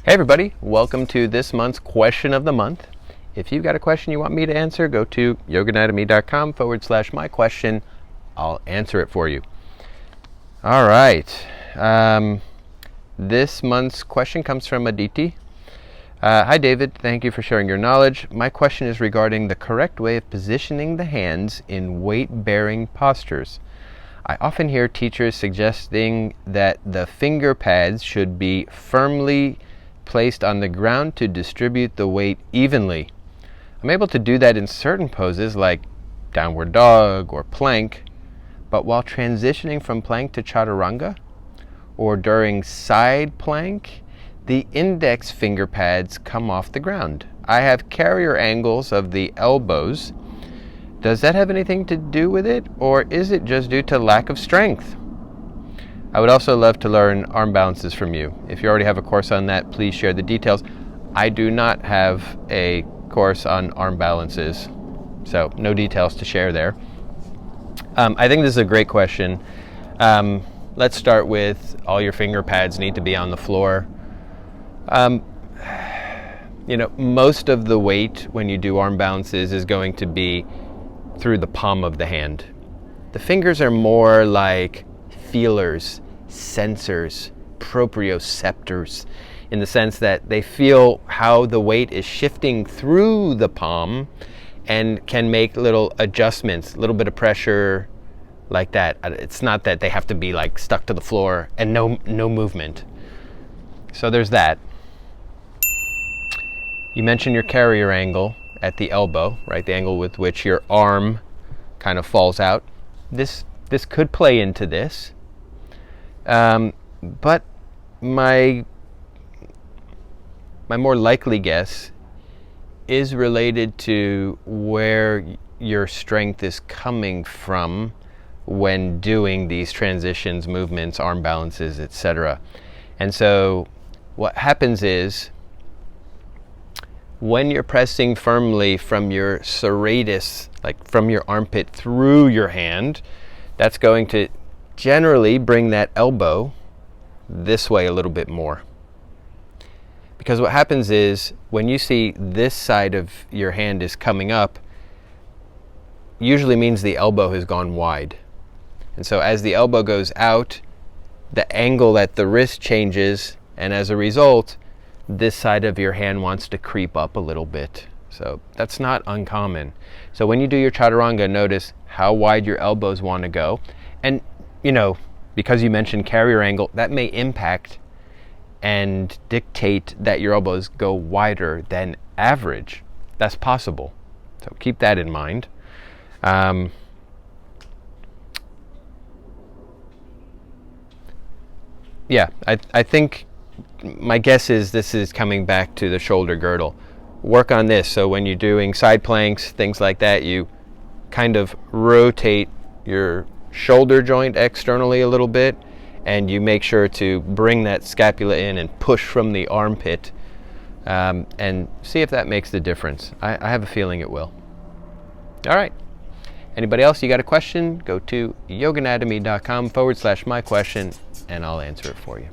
Hey everybody, welcome to this month's question of the month. If you've got a question you want me to answer, go to yoganatomy.com/my question. I'll answer it for you. All right. This month's question comes from Aditi. Hi David, thank you for sharing your knowledge. My question is regarding the correct way of positioning the hands in weight-bearing postures. I often hear teachers suggesting that the finger pads should be firmly placed on the ground to distribute the weight evenly. I'm able to do that in certain poses like downward dog or plank, but while transitioning from plank to chaturanga or during side plank, the index finger pads come off the ground. I have carrier angles of the elbows. Does that have anything to do with it, or is it just due to lack of strength? I would also love to learn arm balances from you. If you already have a course on that, please share the details. I do not have a course on arm balances, so no details to share there. I think this is a great question. Let's start with all your finger pads need to be on the floor. Most of the weight when you do arm balances is going to be through the palm of the hand. The fingers are more like feelers, sensors, proprioceptors, in the sense that they feel how the weight is shifting through the palm and can make little adjustments, a little bit of pressure like that. It's not that they have to be like stuck to the floor and no movement. So there's that. You mentioned your carrier angle at the elbow, right? The angle with which your arm kind of falls out. This could play into this. But my more likely guess is related to where your strength is coming from when doing these transitions, movements, arm balances, etc. And so what happens is when you're pressing firmly from your serratus, like from your armpit through your hand, that's going to generally bring that elbow this way a little bit more. Because what happens is when you see this side of your hand is coming up, usually means the elbow has gone wide. And so as the elbow goes out, the angle at the wrist changes, and as a result, this side of your hand wants to creep up a little bit. So that's not uncommon. So when you do your chaturanga, notice how wide your elbows want to go. And because you mentioned carrier angle, that may impact and dictate that your elbows go wider than average. That's possible. So keep that in mind. I think my guess is this is coming back to the shoulder girdle. Work on this. So when you're doing side planks, things like that, you kind of rotate your shoulder joint externally a little bit, and you make sure to bring that scapula in and push from the armpit, and see if that makes the difference. I have a feeling it will. All right. Anybody else, you got a question? Go to yoganatomy.com/my question, and I'll answer it for you.